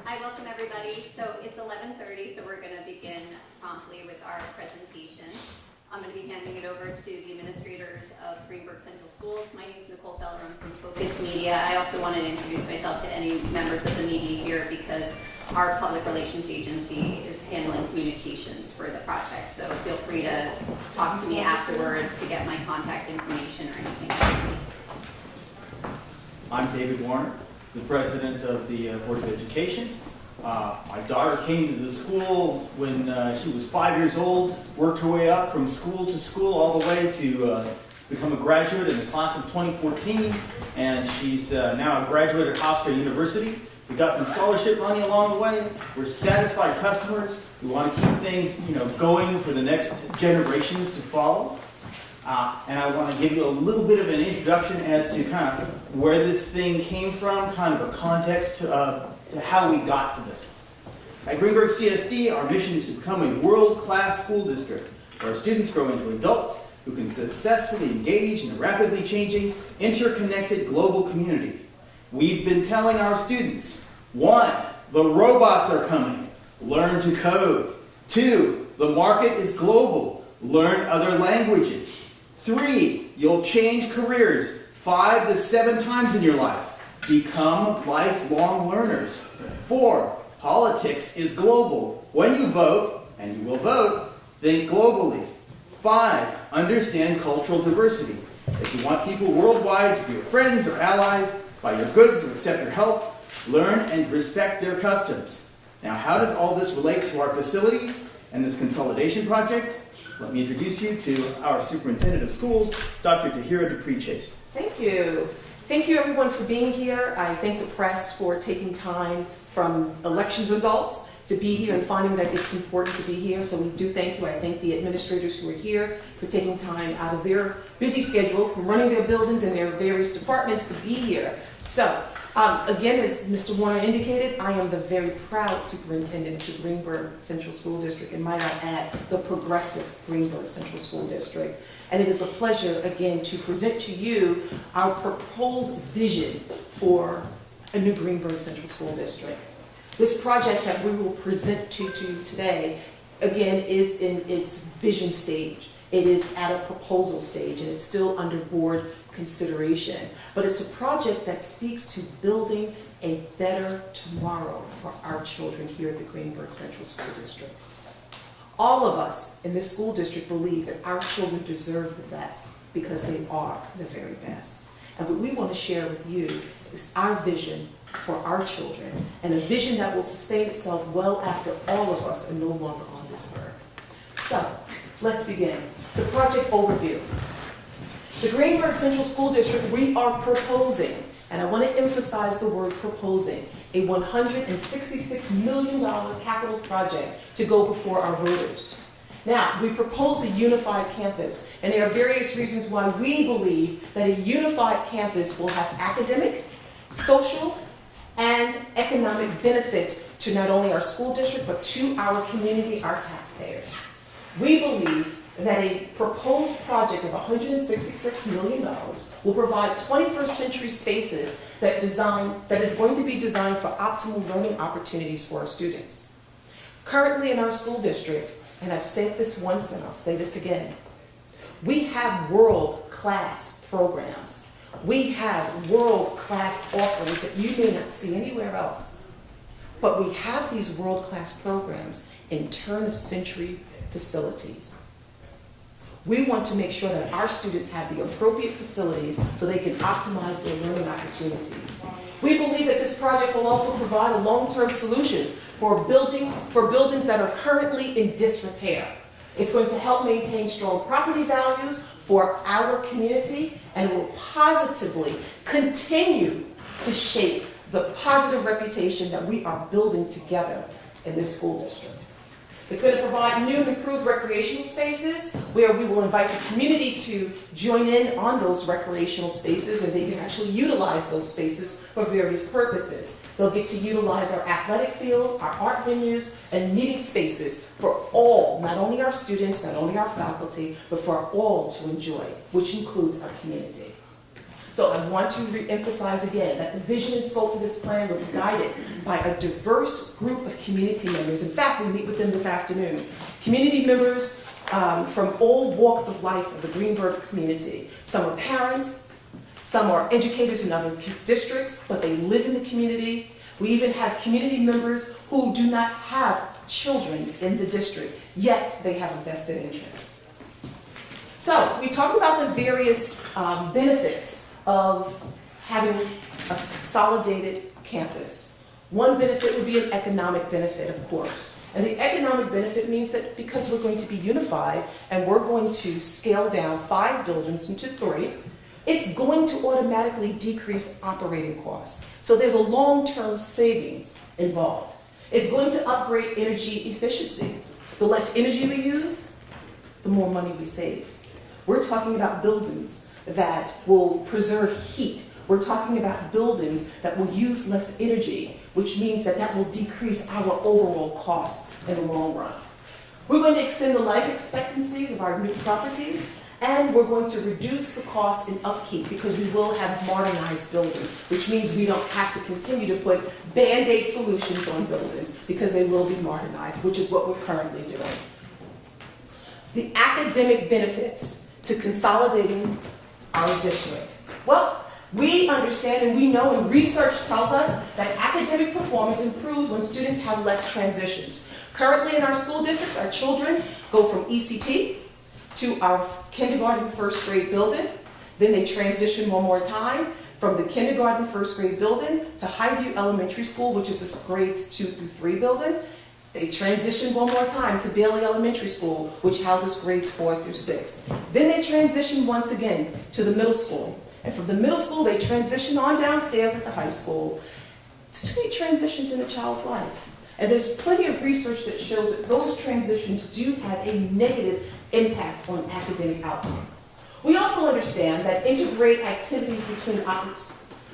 Hi, welcome everybody. So it's 11:30, so we're going to begin promptly with our presentation. I'm going to be handing it over to the administrators of Greenberg Central Schools. My name is Nicole Feller. I'm from Focus Media. I also wanted to introduce myself to any members of the media here because our public relations agency is handling communications for the project. So feel free to talk to me afterwards to get my contact information or anything like that. I'm David Warner, the president of the Board of Education. My daughter came to the school when she was 5 years old, worked her way up from school to school all the way to become a graduate in the class of 2014, and she's now a graduate at Hofstra University. We got some scholarship money along the way. We're satisfied customers. We want to keep things, going for the next generations to follow. And I want to give you a little bit of an introduction as to kind of where this thing came from, kind of a context to how we got to this. At Greenberg CSD, our mission is to become a world-class school district where our students grow into adults who can successfully engage in a rapidly changing, interconnected global community. We've been telling our students, 1, the robots are coming, learn to code. 2, the market is global, learn other languages. 3, you'll change careers 5 to 7 times in your life. Become lifelong learners. 4, politics is global. When you vote, and you will vote, think globally. 5, understand cultural diversity. If you want people worldwide to be your friends or allies, buy your goods or accept your help, learn and respect their customs. Now, how does all this relate to our facilities and this consolidation project? Let me introduce you to our superintendent of schools, Dr. Tahira Dupree-Chase. Thank you. Thank you everyone for being here. I thank the press for taking time from election results to be here and finding that it's important to be here. So we do thank you. I thank the administrators who are here for taking time out of their busy schedule from running their buildings and their various departments to be here. So again, as Mr. Warner indicated, I am the very proud superintendent of the Greenberg Central School District, and might I add, the progressive Greenberg Central School District. And it is a pleasure, again, to present to you our proposed vision for a new Greenberg Central School District. This project that we will present to you today, again, is in its vision stage. It is at a proposal stage, and it's still under board consideration. But it's a project that speaks to building a better tomorrow for our children here at the Greenberg Central School District. All of us in this school district believe that our children deserve the best because they are the very best. And what we want to share with you is our vision for our children, and a vision that will sustain itself well after all of us are no longer on this earth. So, let's begin. The project overview. The Greenberg Central School District, we are proposing, and I want to emphasize the word proposing, a $166 million capital project to go before our voters. Now, we propose a unified campus, and there are various reasons why we believe that a unified campus will have academic, social, and economic benefits to not only our school district, but to our community, our taxpayers. We believe that a proposed project of $166 million will provide 21st century spaces that is going to be designed for optimal learning opportunities for our students. Currently in our school district, and I've said this once and I'll say this again, we have world-class programs. We have world-class offerings that you may not see anywhere else. But we have these world-class programs in turn-of-century facilities. We want to make sure that our students have the appropriate facilities so they can optimize their learning opportunities. We believe that this project will also provide a long-term solution for buildings that are currently in disrepair. It's going to help maintain strong property values for our community, and it will positively continue to shape the positive reputation that we are building together in this school district. It's going to provide new and improved recreational spaces where we will invite the community to join in on those recreational spaces, and they can actually utilize those spaces for various purposes. They'll get to utilize our athletic field, our art venues, and meeting spaces for all, not only our students, not only our faculty, but for all to enjoy, which includes our community. So I want to re-emphasize again that the vision and scope of this plan was guided by a diverse group of community members. In fact, we meet with them this afternoon. Community members from all walks of life of the Greenberg community. Some are parents, some are educators in other districts, but they live in the community. We even have community members who do not have children in the district, yet they have a vested interest. So we talked about the various benefits of having a consolidated campus. One benefit would be an economic benefit, of course. And the economic benefit means that because we're going to be unified and we're going to scale down 5 buildings into 3, it's going to automatically decrease operating costs. So there's a long-term savings involved. It's going to upgrade energy efficiency. The less energy we use, the more money we save. We're talking about buildings that will preserve heat. We're talking about buildings that will use less energy, which means that that will decrease our overall costs in the long run. We're going to extend the life expectancies of our new properties, and we're going to reduce the cost in upkeep because we will have modernized buildings, which means we don't have to continue to put Band-Aid solutions on buildings because they will be modernized, which is what we're currently doing. The academic benefits to consolidating our district. Well, we understand and we know, and research tells us that academic performance improves when students have less transitions. Currently in our school districts, our children go from ECP to our kindergarten first grade building. Then they transition one more time from the kindergarten first grade building to Highview Elementary School, which is a grades 2 through 3 building. They transition one more time to Bailey Elementary School, which houses grades 4 through 6. Then they transition once again to the middle school. And from the middle school, they transition on downstairs at the high school. There's too many transitions in a child's life. And there's plenty of research that shows that those transitions do have a negative impact on academic outcomes. We also understand that integrate activities between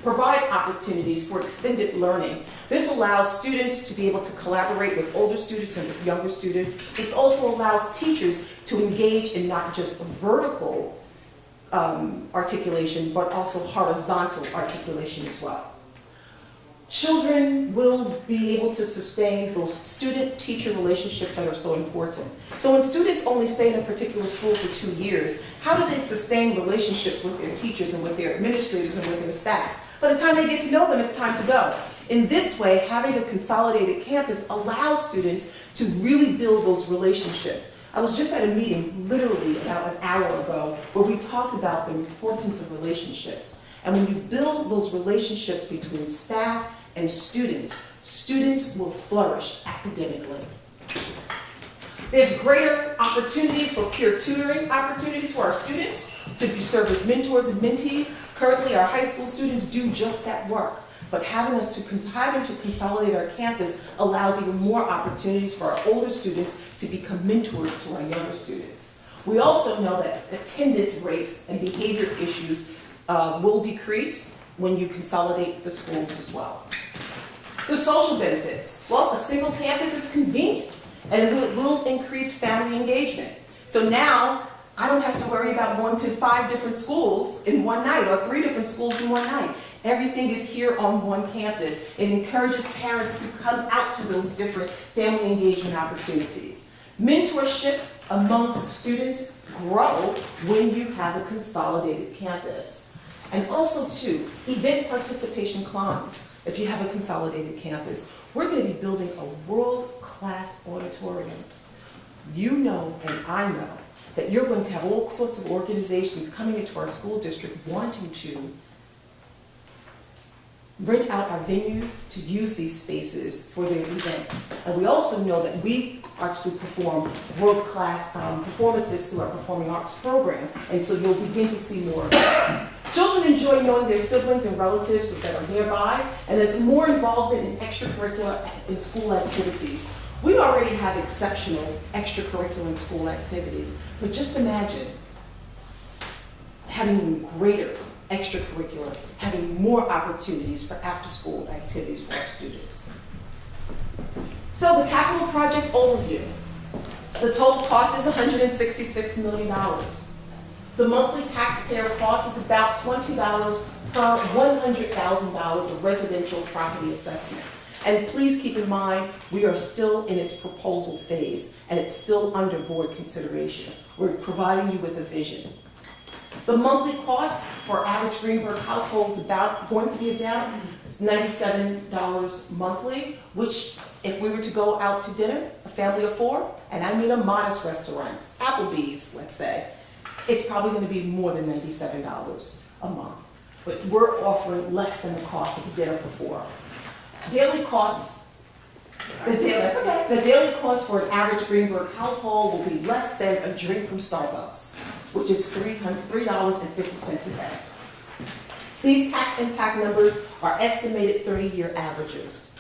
provides opportunities for extended learning. This allows students to be able to collaborate with older students and with younger students. This also allows teachers to engage in not just vertical articulation, but also horizontal articulation as well. Children will be able to sustain those student-teacher relationships that are so important. So when students only stay in a particular school for 2 years, how do they sustain relationships with their teachers and with their administrators and with their staff? By the time they get to know them, it's time to go. In this way, having a consolidated campus allows students to really build those relationships. I was just at a meeting literally about an hour ago where we talked about the importance of relationships. And when you build those relationships between staff and students, students will flourish academically. There's greater opportunities for peer tutoring opportunities for our students to be served as mentors and mentees. Currently, our high school students do just that work. But having to consolidate our campus allows even more opportunities for our older students to become mentors to our younger students. We also know that attendance rates and behavior issues will decrease when you consolidate the schools as well. The social benefits. Well, a single campus is convenient and it will increase family engagement. So now I don't have to worry about going to 5 different schools in one night or 3 different schools in one night. Everything is here on one campus. It encourages parents to come out to those different family engagement opportunities. Mentorship amongst students grow when you have a consolidated campus. And also, too, event participation climbs. If you have a consolidated campus, we're going to be building a world-class auditorium. You know, and I know, that you're going to have all sorts of organizations coming into our school district wanting to rent out our venues to use these spaces for their events. And we also know that we actually perform world-class performances through our performing arts program, and so you'll begin to see more of that. Children enjoy knowing their siblings and relatives that are nearby, and there's more involvement in extracurricular and school activities. We already have exceptional extracurricular and school activities, but just imagine having greater extracurricular, having more opportunities for after-school activities for our students. So the capital project overview. The total cost is $166 million. The monthly taxpayer cost is about $20 per $100,000 of residential property assessment. And please keep in mind, we are still in its proposal phase, and it's still under board consideration. We're providing you with a vision. The monthly cost for average Greenberg household is going to be about $97 monthly, which if we were to go out to dinner, a family of 4, and I mean a modest restaurant, Applebee's, let's say, it's probably going to be more than $97 a month. But we're offering less than the cost of a dinner for 4. Daily costs, the daily cost for an average Greenberg household will be less than a drink from Starbucks, which is $3.50 a day. These tax impact numbers are estimated 30-year averages.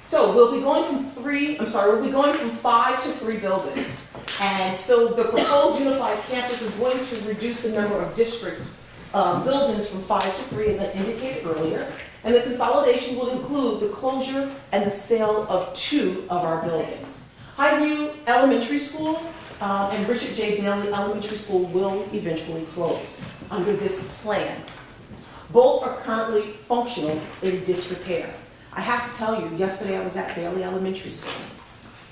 So we'll be going from 5 to 3 buildings. And so the proposed unified campus is going to reduce the number of district buildings from 5 to 3, as I indicated earlier. And the consolidation will include the closure and the sale of 2 of our buildings. Highview Elementary School and Richard J. Bailey Elementary School will eventually close under this plan. Both are currently functional in disrepair. I have to tell you, yesterday I was at Bailey Elementary School.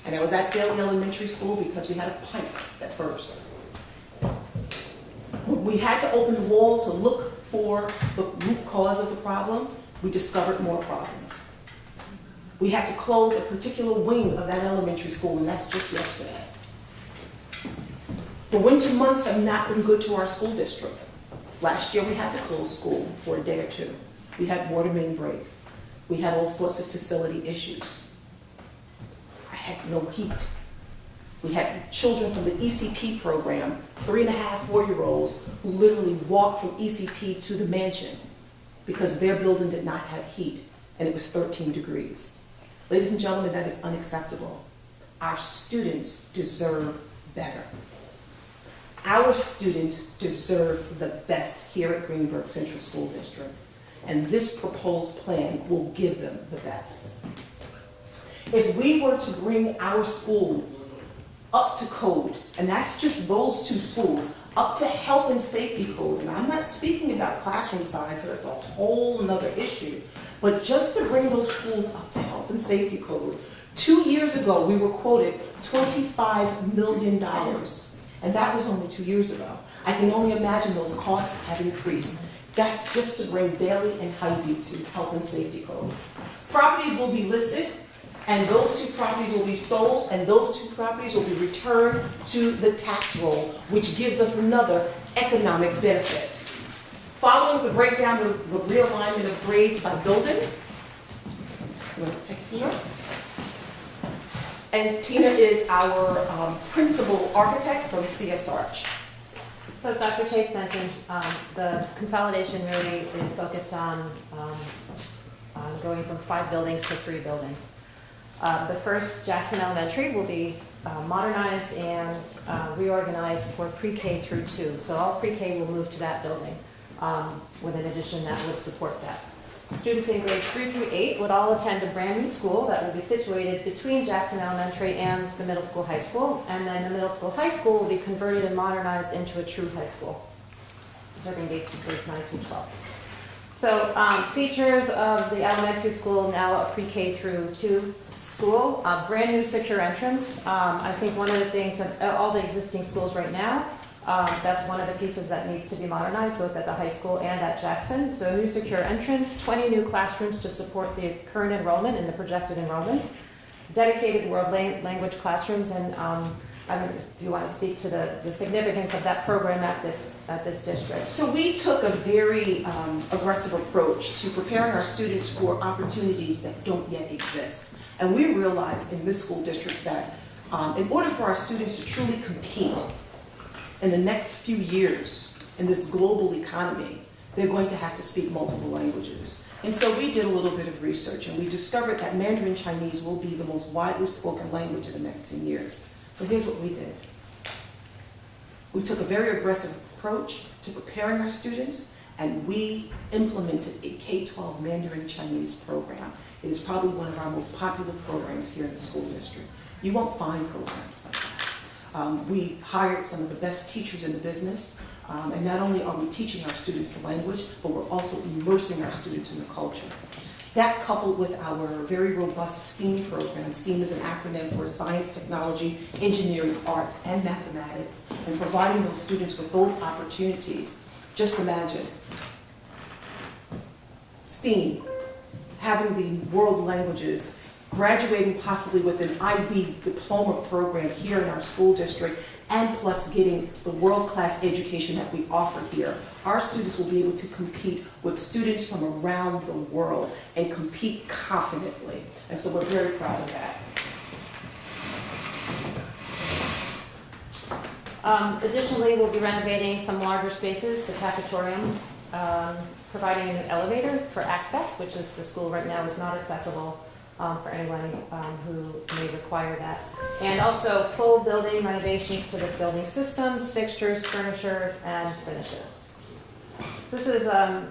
And I was at Bailey Elementary School because we had a pipe that burst. We had to open the wall to look for the root cause of the problem. We discovered more problems. We had to close a particular wing of that elementary school, and that's just yesterday. The winter months have not been good to our school district. Last year we had to close school for a day or 2. We had water main break. We had all sorts of facility issues. I had no heat. We had children from the ECP program, 3.5, 4-year-olds, who literally walked from ECP to the mansion because their building did not have heat, and it was 13 degrees. Ladies and gentlemen, that is unacceptable. Our students deserve better. Our students deserve the best here at Greenberg Central School District, and this proposed plan will give them the best. If we were to bring our school up to code, and that's just those 2 schools, up to health and safety code, and I'm not speaking about classroom size, so that's a whole nother issue, but just to bring those schools up to health and safety code. 2 years ago, we were quoted $25 million, and that was only 2 years ago. I can only imagine those costs have increased. That's just to bring Bailey and Highview to health and safety code. Properties will be listed, and those 2 properties will be sold, and those 2 properties will be returned to the tax roll, which gives us another economic benefit. Following is a breakdown of the realignment of grades by building. You want to take it from here? And Tina is our principal architect from CS Arch. So as Dr. Chase mentioned, the consolidation really is focused on going from 5 buildings to 3 buildings. The first, Jackson Elementary, will be modernized and reorganized for pre-K through 2. So all pre-K will move to that building with an addition that would support that. Students in grades 3 through 8 would all attend a brand new school that will be situated between Jackson Elementary and the middle school high school. And then the middle school high school will be converted and modernized into a true high school, serving grades 9 through 12. So features of the elementary school, now a pre-K through 2 school, brand new secure entrance. I think one of the things of all the existing schools right now, that's one of the pieces that needs to be modernized, both at the high school and at Jackson. So a new secure entrance, 20 new classrooms to support the current enrollment and the projected enrollment, dedicated world language classrooms, and I don't know if you want to speak to the significance of that program at this district. So we took a very aggressive approach to preparing our students for opportunities that don't yet exist. And we realized in this school district that in order for our students to truly compete in the next few years in this global economy, they're going to have to speak multiple languages. And so we did a little bit of research, and we discovered that Mandarin Chinese will be the most widely spoken language in the next 10 years. So here's what we did. We took a very aggressive approach to preparing our students, and we implemented a K-12 Mandarin Chinese program. It is probably one of our most popular programs here in the school district. You won't find programs like that. We hired some of the best teachers in the business, and not only are we teaching our students the language, but we're also immersing our students in the culture. That coupled with our very robust STEAM program, STEAM is an acronym for Science, Technology, Engineering, Arts, and Mathematics, and providing those students with those opportunities. Just imagine, STEAM, having the world languages, graduating possibly with an IB diploma program here in our school district, and plus getting the world-class education that we offer here. Our students will be able to compete with students from around the world and compete confidently. And so we're very proud of that. Additionally, we'll be renovating some larger spaces, the cafetorium, providing an elevator for access, which is the school right now is not accessible for anyone who may require that. And also full building renovations to the building systems, fixtures, furniture, and finishes. This is a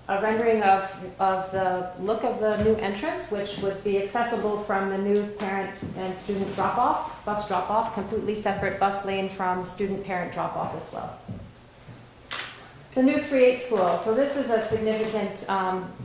rendering of the look of the new entrance, which would be accessible from the new parent and student drop-off, bus drop-off, completely separate bus lane from student-parent drop-off as well. The new 3-8 school. So this is a significant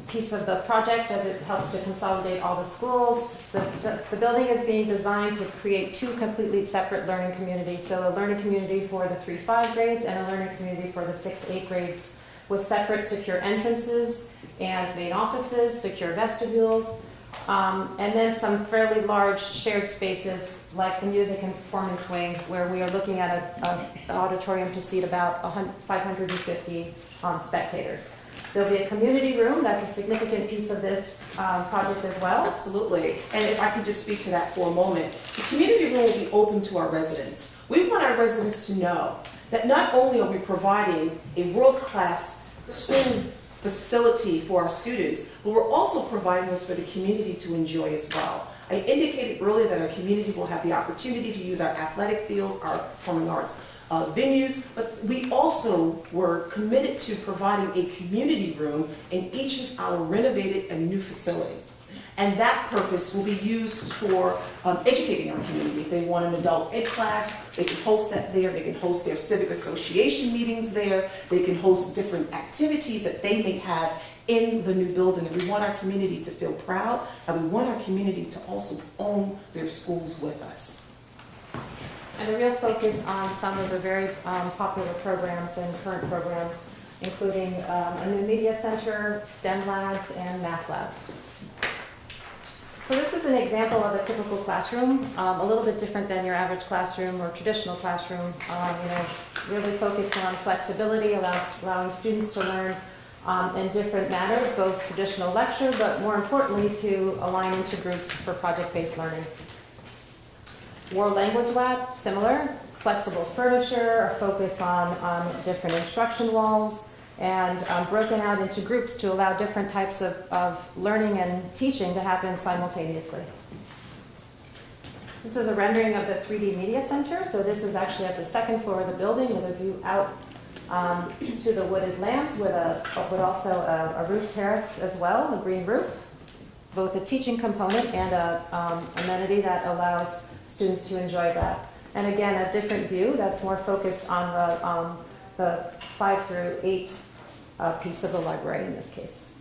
piece of the project as it helps to consolidate all the schools. The building is being designed to create 2 completely separate learning communities. So a learning community for the 3-5 grades and a learning community for the 6-8 grades with separate secure entrances and main offices, secure vestibules, and then some fairly large shared spaces like the music and performance wing, where we are looking at an auditorium to seat about 550 spectators. There'll be a community room. That's a significant piece of this project as well. Absolutely. And if I could just speak to that for a moment. The community room will be open to our residents. We want our residents to know that not only are we providing a world-class school facility for our students, but we're also providing this for the community to enjoy as well. I indicated earlier that our community will have the opportunity to use our athletic fields, our performing arts venues, but we also were committed to providing a community room in each of our renovated and new facilities. And that purpose will be used for educating our community. If they want an adult ed class, they can host that there. They can host their civic association meetings there. They can host different activities that they may have in the new building. And we want our community to feel proud, and we want our community to also own their schools with us. And a real focus on some of the very popular programs and current programs, including a new media center, STEM labs, and math labs. So this is an example of a typical classroom, a little bit different than your average classroom or traditional classroom. Really focused on flexibility, allowing students to learn in different manners, both traditional lecture, but more importantly to align into groups for project-based learning. World Language Lab, similar, flexible furniture, a focus on different instruction walls, and broken out into groups to allow different types of learning and teaching to happen simultaneously. This is a rendering of the 3D Media Center. So this is actually at the second floor of the building with a view out to the wooded lands with also a roof terrace as well, a green roof, both a teaching component and a amenity that allows students to enjoy that. And again, a different view that's more focused on the 5 through 8 piece of the library in this case.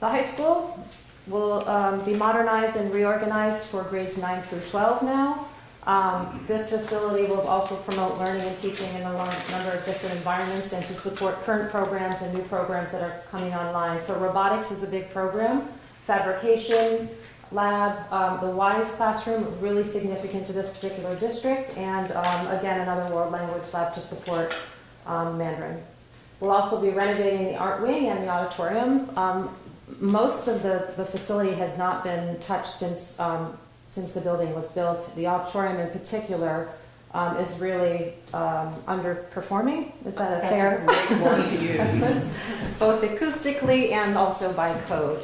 The high school will be modernized and reorganized for grades 9 through 12 now. This facility will also promote learning and teaching in a number of different environments and to support current programs and new programs that are coming online. So robotics is a big program, fabrication lab, the WISE classroom, really significant to this particular district, and again, another world language lab to support Mandarin. We'll also be renovating the art wing and the auditorium. Most of the facility has not been touched since the building was built. The auditorium in particular is really underperforming. Is that a fair word to use? Both acoustically and also by code.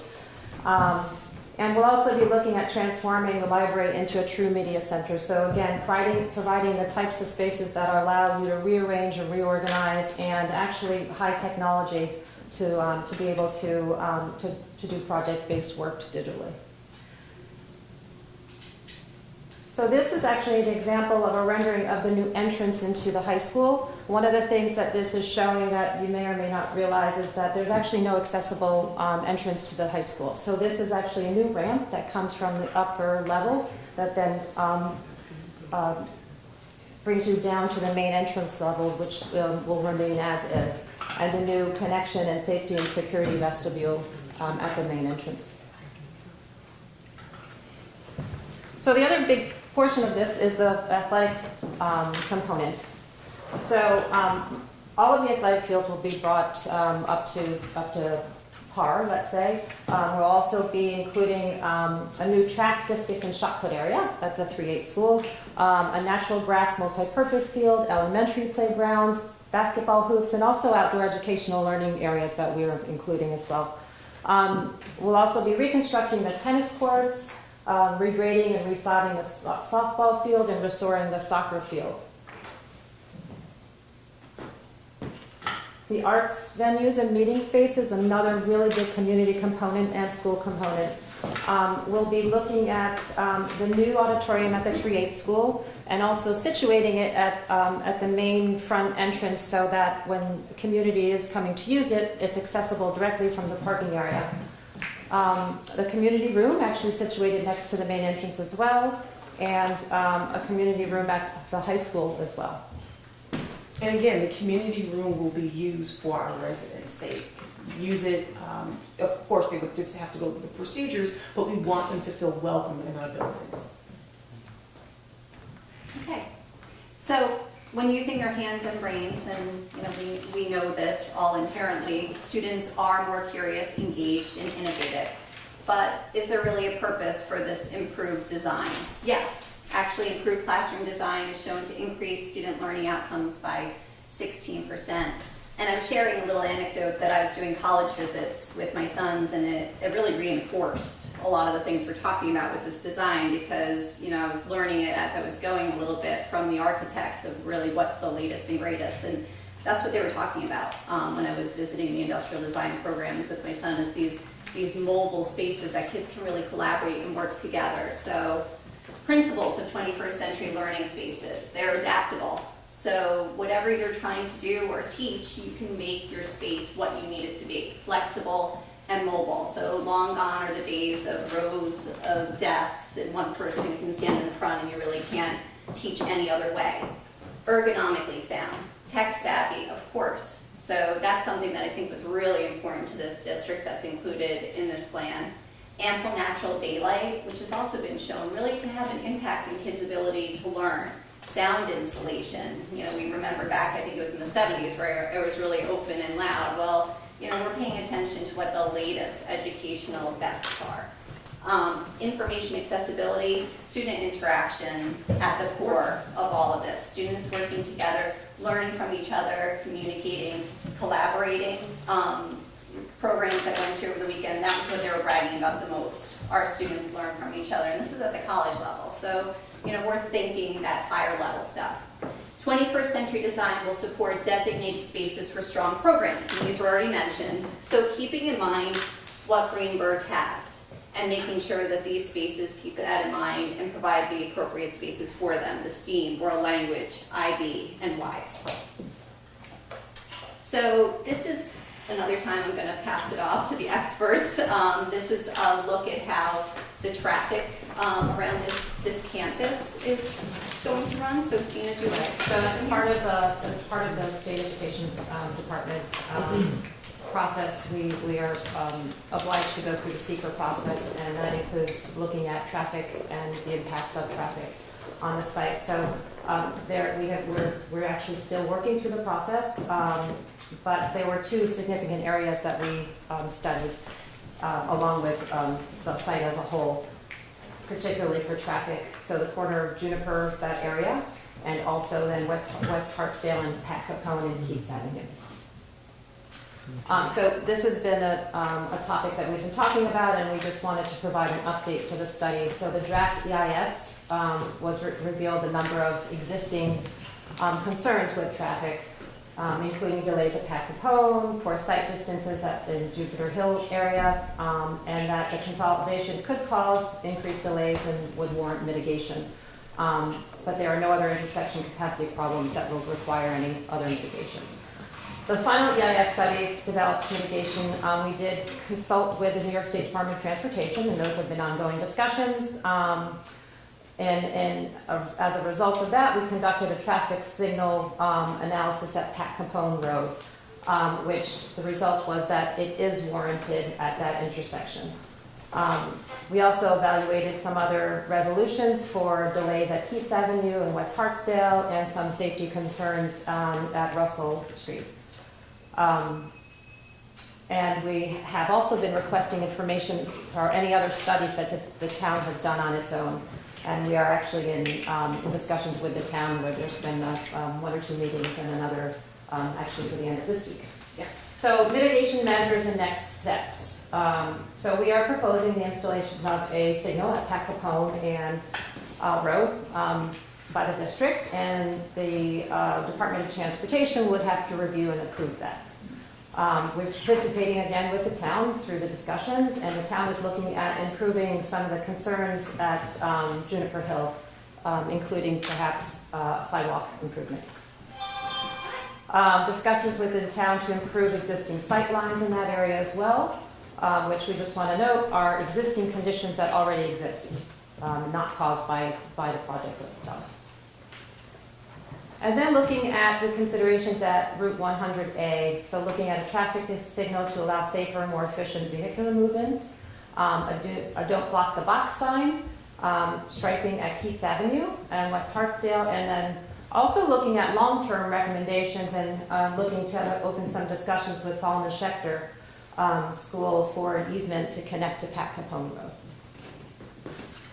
And we'll also be looking at transforming the library into a true media center. So again, providing the types of spaces that allow you to rearrange and reorganize and actually high technology to be able to do project-based work digitally. So this is actually an example of a rendering of the new entrance into the high school. One of the things that this is showing that you may or may not realize is that there's actually no accessible entrance to the high school. So this is actually a new ramp that comes from the upper level that then brings you down to the main entrance level, which will remain as is, and a new connection and safety and security vestibule at the main entrance. So the other big portion of this is the athletic component. So all of the athletic fields will be brought up to par, let's say. We'll also be including a new track, discus, and shot put area at the 3-8 school, a natural grass multi-purpose field, elementary playgrounds, basketball hoops, and also outdoor educational learning areas that we are including as well. We'll also be reconstructing the tennis courts, regrading and resodding the softball field, and restoring the soccer field. The arts venues and meeting spaces, another really big community component and school component. We'll be looking at the new auditorium at the 3-8 school, and also situating it at the main front entrance so that when the community is coming to use it, it's accessible directly from the parking area. The community room actually situated next to the main entrance as well, and a community room at the high school as well. And again, the community room will be used for our residents. They use it, of course, they would just have to go through the procedures, but we want them to feel welcome in our buildings. Okay, so when using their hands and brains, and we know this all inherently, students are more curious, engaged, and innovative. But is there really a purpose for this improved design? Yes. Actually, improved classroom design is shown to increase student learning outcomes by 16%. And I'm sharing a little anecdote that I was doing college visits with my sons, and it really reinforced a lot of the things we're talking about with this design, because I was learning it as I was going a little bit from the architects of really what's the latest and greatest. And that's what they were talking about when I was visiting the industrial design programs with my son, is these mobile spaces that kids can really collaborate and work together. So principles of 21st century learning spaces, they're adaptable. So whatever you're trying to do or teach, you can make your space what you need it to be, flexible and mobile. So long gone are the days of rows of desks and one person can stand in the front and you really can't teach any other way. Ergonomically sound, tech savvy, of course. So that's something that I think was really important to this district that's included in this plan. Ample natural daylight, which has also been shown really to have an impact in kids' ability to learn. Sound insulation, we remember back, I think it was in the 70s, where it was really open and loud. Well, we're paying attention to what the latest educational bests are. Information accessibility, student interaction at the core of all of this. Students working together, learning from each other, communicating, collaborating. Programs I went to over the weekend, that was what they were bragging about the most. Our students learn from each other, and this is at the college level. So, we're thinking that higher level stuff. 21st century design will support designated spaces for strong programs, and these were already mentioned. So keeping in mind what Greenberg has, and making sure that these spaces keep that in mind and provide the appropriate spaces for them, the STEAM, world language, IB, and WISE. So this is another time I'm going to pass it off to the experts. This is a look at how the traffic around this campus is going to run. So Tina, do you want to? So as part of the state education department process, we are obliged to go through the SECR process, and that includes looking at traffic and the impacts of traffic on the site. So we're actually still working through the process, but there were two significant areas that we studied along with the site as a whole, particularly for traffic. So the corner of Juniper, that area, and also then West Hartsdale and Pat Capone and Keats Avenue. So this has been a topic that we've been talking about, and we just wanted to provide an update to the study. So the draft EIS revealed a number of existing concerns with traffic, including delays at Pat Capone, poor site distances at the Jupiter Hill area, and that the consolidation could cause increased delays and would warrant mitigation. but there are no other intersection capacity problems that will require any other mitigation. The final EIS studies developed mitigation. We did consult with the New York State Department of Transportation, and those have been ongoing discussions. And as a result of that, we conducted a traffic signal analysis at Pat Capone Road, which the result was that it is warranted at that intersection. We also evaluated some other resolutions for delays at Keats Avenue and West Hartsdale and some safety concerns at Russell Street. And we have also been requesting information or any other studies that the town has done on its own. And we are actually in discussions with the town where there's been 1 or 2 meetings and another actually for the end of this week. Yes. So mitigation measures and next steps. So we are proposing the installation of a signal at Pat Capone and Road by the district, and the Department of Transportation would have to review and approve that. We're participating again with the town through the discussions, and the town is looking at improving some of the concerns at Juniper Hill, including perhaps sidewalk improvements. Discussions within the town to improve existing sight lines in that area as well, which we just want to note are existing conditions that already exist, not caused by the project itself. And then looking at the considerations at Route 100A, so looking at a traffic signal to allow safer and more efficient vehicular movement, a don't block the box sign, striping at Keats Avenue and West Hartsdale, and then also looking at long-term recommendations and looking to open some discussions with Solomon Schechter School for an easement to connect to Pat Capone Road.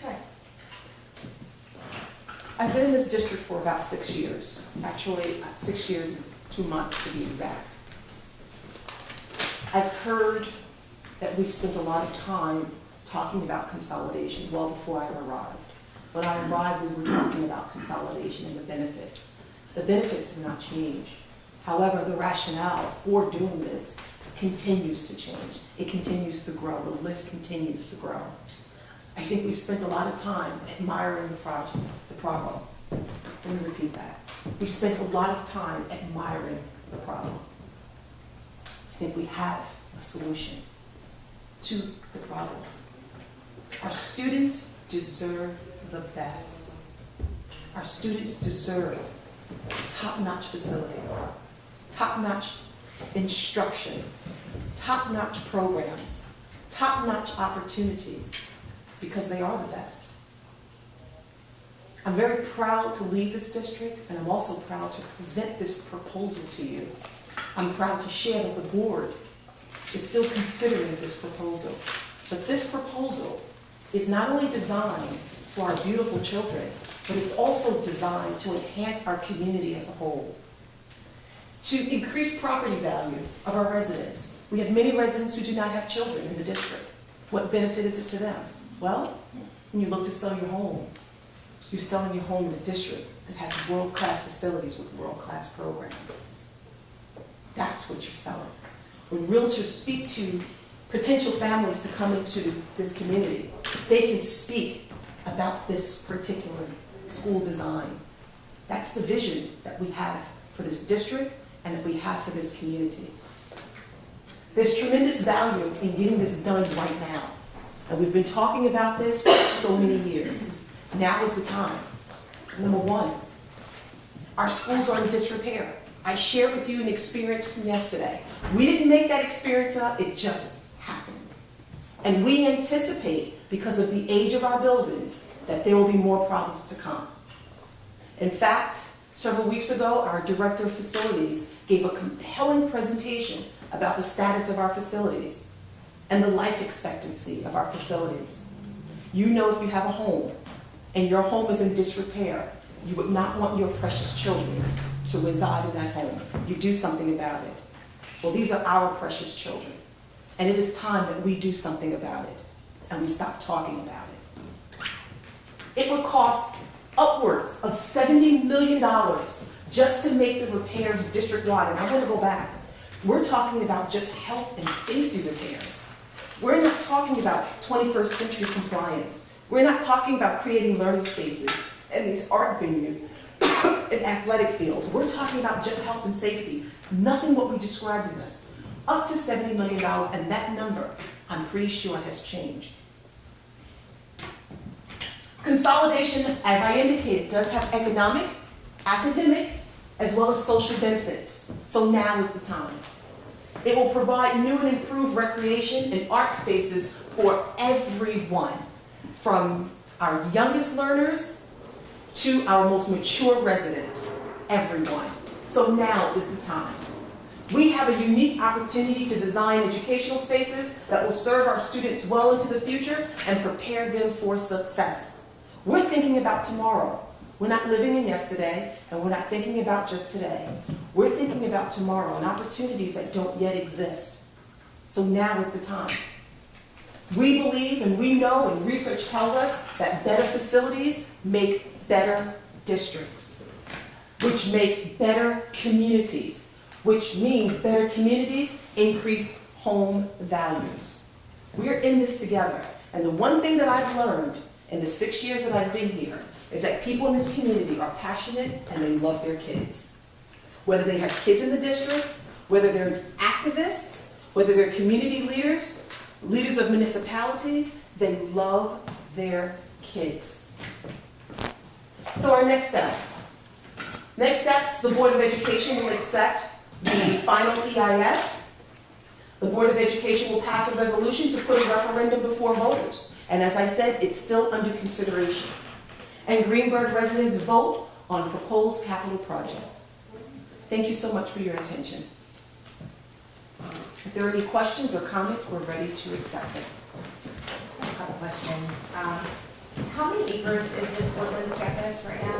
Okay. I've been in this district for about 6 years. Actually, 6 years and 2 months to be exact. I've heard that we've spent a lot of time talking about consolidation well before I arrived. When I arrived, we were talking about consolidation and the benefits. The benefits have not changed. However, the rationale for doing this continues to change. It continues to grow. The list continues to grow. I think we've spent a lot of time admiring the project, the problem. Let me repeat that. We spent a lot of time admiring the problem. I think we have a solution to the problems. Our students deserve the best. Our students deserve top-notch facilities, top-notch instruction, top-notch programs, top-notch opportunities, because they are the best. I'm very proud to lead this district, and I'm also proud to present this proposal to you. I'm proud to share that the board is still considering this proposal. But this proposal is not only designed for our beautiful children, but it's also designed to enhance our community as a whole. To increase property value of our residents. We have many residents who do not have children in the district. What benefit is it to them? Well, when you look to sell your home, you're selling your home in a district that has world-class facilities with world-class programs. That's what you're selling. When realtors speak to potential families to come into this community, they can speak about this particular school design. That's the vision that we have for this district and that we have for this community. There's tremendous value in getting this done right now. And we've been talking about this for so many years. Now is the time. Number one, our schools are in disrepair. I shared with you an experience from yesterday. We didn't make that experience up, it just happened. And we anticipate, because of the age of our buildings, that there will be more problems to come. In fact, several weeks ago, our director of facilities gave a compelling presentation about the status of our facilities and the life expectancy of our facilities. You know, if you have a home and your home is in disrepair, you would not want your precious children to reside in that home. You do something about it. Well, these are our precious children. And it is time that we do something about it and we stop talking about it. It would cost upwards of $70 million just to make the repairs district-wide. And I want to go back. We're talking about just health and safety repairs. We're not talking about 21st century compliance. We're not talking about creating learning spaces and these art venues and athletic fields. We're talking about just health and safety, nothing what we described in this. Up to $70 million, and that number, I'm pretty sure, has changed. Consolidation, as I indicated, does have economic, academic, as well as social benefits. So now is the time. It will provide new and improved recreation and art spaces for everyone, from our youngest learners to our most mature residents, everyone. So now is the time. We have a unique opportunity to design educational spaces that will serve our students well into the future and prepare them for success. We're thinking about tomorrow. We're not living in yesterday, and we're not thinking about just today. We're thinking about tomorrow and opportunities that don't yet exist. So now is the time. We believe and we know, and research tells us, that better facilities make better districts, which make better communities, which means better communities increase home values. We're in this together. And the one thing that I've learned in the 6 years that I've been here is that people in this community are passionate and they love their kids. Whether they have kids in the district, whether they're activists, whether they're community leaders, leaders of municipalities, they love their kids. So our next steps. Next steps, the Board of Education will accept the final EIS. The Board of Education will pass a resolution to put a referendum before voters. And as I said, it's still under consideration. And Greenburgh residents vote on proposed capital projects. Thank you so much for your attention. If there are any questions or comments, we're ready to accept them. A couple questions. How many acres is this woodlands campus right now?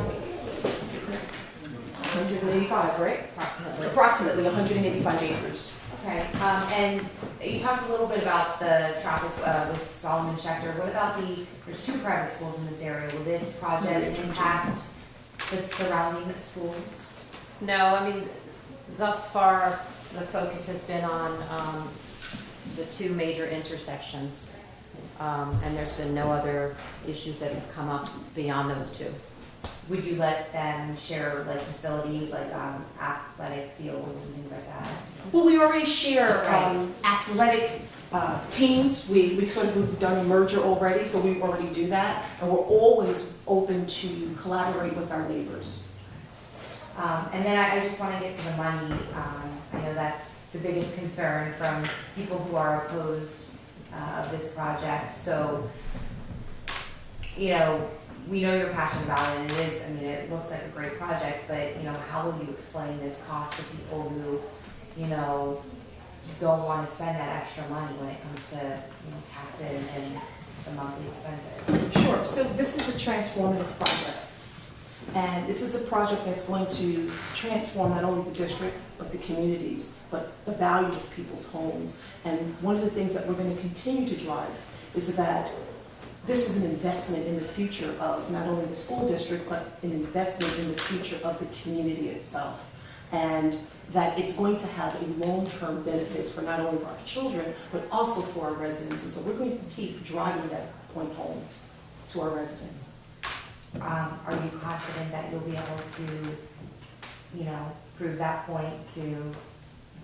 185, right? Approximately. Approximately 185 acres. Okay, and you talked a little bit about the traffic with Solomon Schechter. What about there's 2 private schools in this area. Will this project impact the surrounding schools? No, I mean, thus far, the focus has been on the 2 major intersections, and there's been no other issues that have come up beyond those 2. Would you let them share like facilities like athletic fields and things like that? Well, we already share Right. athletic teams. We sort of have done a merger already, so we already do that. And we're always open to collaborate with our neighbors. And then I just want to get to the money. I know that's the biggest concern from people who are opposed of this project. So, you know, we know you're passionate about it, and it is, I mean, it looks like a great project, but, you know, how will you explain this cost to people who, you know, don't want to spend that extra money when it comes to, you know, taxes and the monthly expenses? Sure. So this is a transformative project. And this is a project that's going to transform not only the district, but the communities, but the value of people's homes. And one of the things that we're going to continue to drive is that this is an investment in the future of not only the school district, but an investment in the future of the community itself. And that it's going to have a long-term benefits for not only our children, but also for our residents. And so we're going to keep driving that point home to our residents. Are you confident that you'll be able to, you know, prove that point to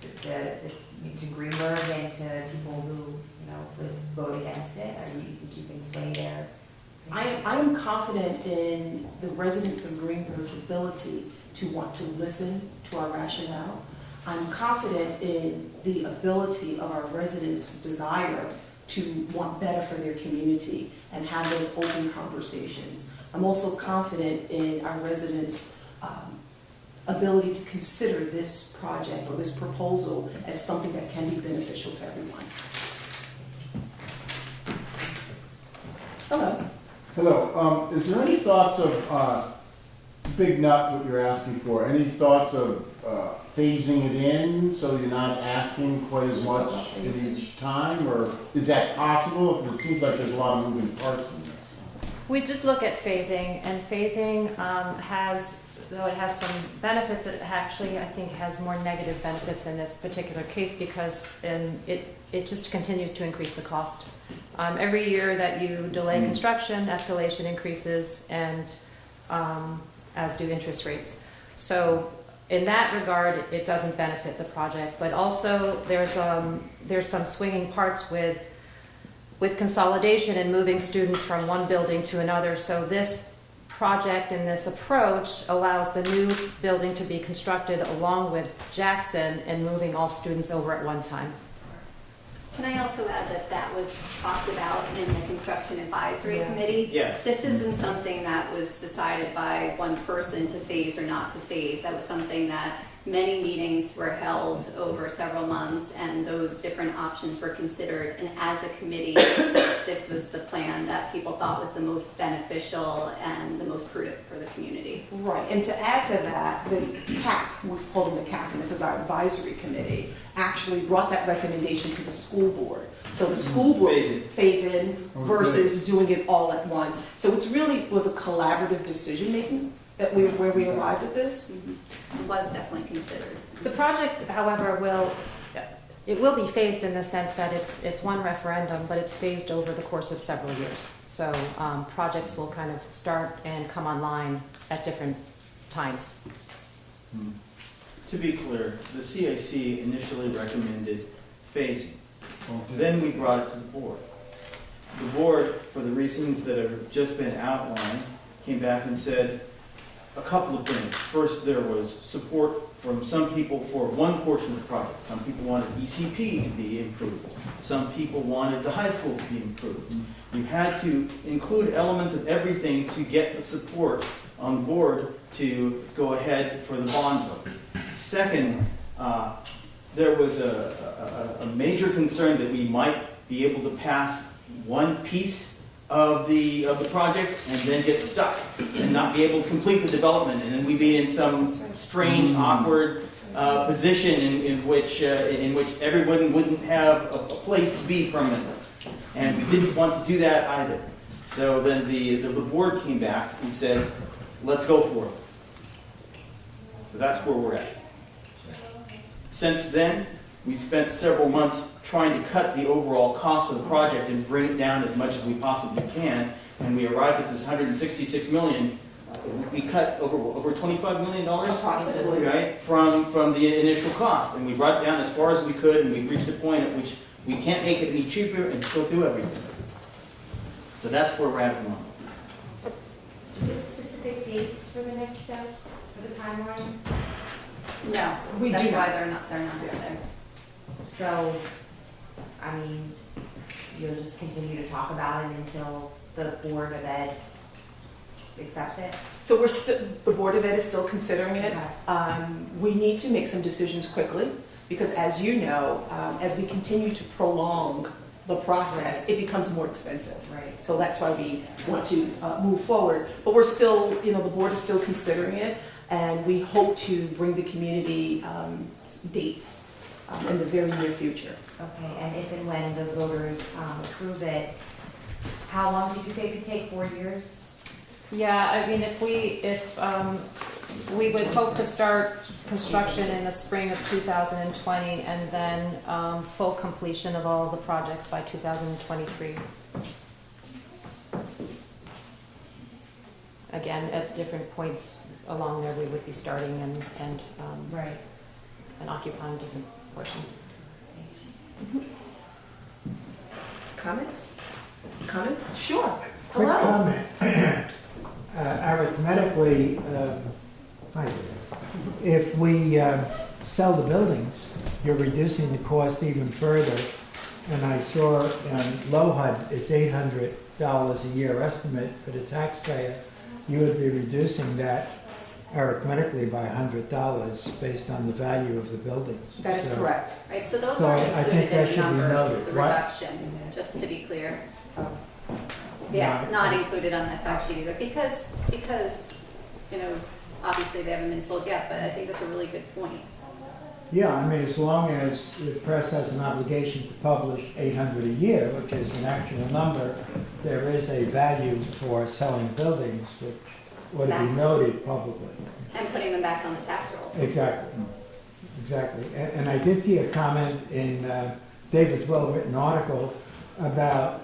to Greenberg and to people who, you know, would vote against it? Or you think you can sway their? I am confident in the residents of Greenberg's ability to want to listen to our rationale. I'm confident in the ability of our residents' desire to want better for their community and have those open conversations. I'm also confident in our residents' ability to consider this project or this proposal as something that can be beneficial to everyone. Hello. Hello. Is there any thoughts of, big nut what you're asking for, any thoughts of phasing it in so you're not asking quite as much in each time? Or is that possible? Because it seems like there's a lot of moving parts in this. We did look at phasing, and phasing has, though it has some benefits, it actually, I think, has more negative benefits in this particular case because it just continues to increase the cost. Every year that you delay construction, escalation increases, and as do interest rates. So in that regard, it doesn't benefit the project, but also there's some swinging parts with consolidation and moving students from one building to another. So this project and this approach allows the new building to be constructed along with Jackson and moving all students over at one time. Can I also add that that was talked about in the construction advisory Yeah. committee? Yes. This isn't something that was decided by one person to phase or not to phase. That was something that many meetings were held over several months, and those different options were considered. And as a committee, this was the plan that people thought was the most beneficial and the most prudent for the community. Right, and to add to that, the CAC, we call them the CAC, and this is our advisory committee, actually brought that recommendation to the school board. So the school board Phase it. phase in versus doing it all at once. So it's really was a collaborative decision-making that where we arrived at this. It was definitely considered. The project, however, will be phased in the sense that it's one referendum, but it's phased over the course of several years. So projects will kind of start and come online at different times. To be clear, the CAC initially recommended phasing. Then we brought it to the board. The board, for the reasons that have just been outlined, came back and said a couple of things. First, there was support from some people for one portion of the project. Some people wanted ECP to be improved. Some people wanted the high school to be improved. You had to include elements of everything to get the support on board to go ahead for the bond vote. Second, there was a major concern that we might be able to pass one piece of the project and then get stuck and not be able to complete the development, and then we'd be in some strange, awkward position in which everyone wouldn't have a place to be permanently, and we didn't want to do that either. So then the board came back and said, let's go for it. So that's where we're at. Since then, we spent several months trying to cut the overall cost of the project and bring it down as much as we possibly can, and we arrived at this $166 million. We cut over $25 million, Approximately. right, from the initial cost, and we brought it down as far as we could, and we reached a point at which we can't make it any cheaper and still do everything. So that's where we're at the moment. Do you have specific dates for the next steps, for the timeline? No, We that's do why not. they're not there. So, I mean, you'll just continue to talk about it until the Board of Ed accepts it? So the Board of Ed is still considering it. Okay. We need to make some decisions quickly, because as you know, as we continue to prolong the process, it becomes more expensive. Right. So that's why we want to move forward. But we're still, the board is still considering it, and we hope to bring the community dates in the very near future. Okay, and if and when the voters approve it, how long did you say it could take, 4 years? Yeah, I mean, if we would hope to start construction in the spring of 2020, and then full completion of all the projects by 2023. Again, at different points along there, we would be starting Right. and occupying different portions. Comments? Comments? Sure. Quick Hello. comment. Arithmetically, if we sell the buildings, you're reducing the cost even further. And I saw LOHUD is $800 a year estimate for the taxpayer. You would be reducing that arithmetically by $100 based on the value of the buildings. That is So- correct. Right, so those So are I included think that in the should be numbers, noted. the What? reduction, just to be clear. Yeah, not included on that fact sheet either, because, obviously they haven't been sold yet, but I think that's a really good point. Yeah, I mean, as long as the press has an obligation to publish 800 a year, which is an actual number, there is a value for selling buildings, which ought to be Exactly. noted publicly. And putting them back on the tax rolls. Exactly, exactly. And I did see a comment in David's well-written article about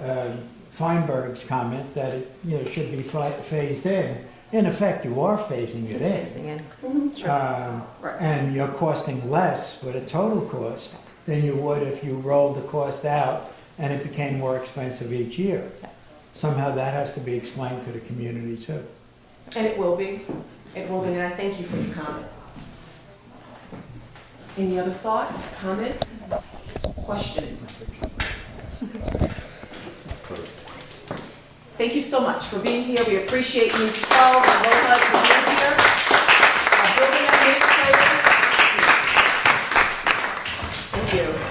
Feinberg's comment that it should be phased in. in effect, you are phasing it It's in. phasing in. Right. And you're costing less for the total cost than you would if you rolled the cost out and it became more expensive each year. Somehow that has to be explained to the community too. And it will be. It will be, and I thank you for your comment. Any other thoughts, comments, questions? Thank you so much for being here. We appreciate News 12 and LoHUD for being here. Our building administrators. Thank you.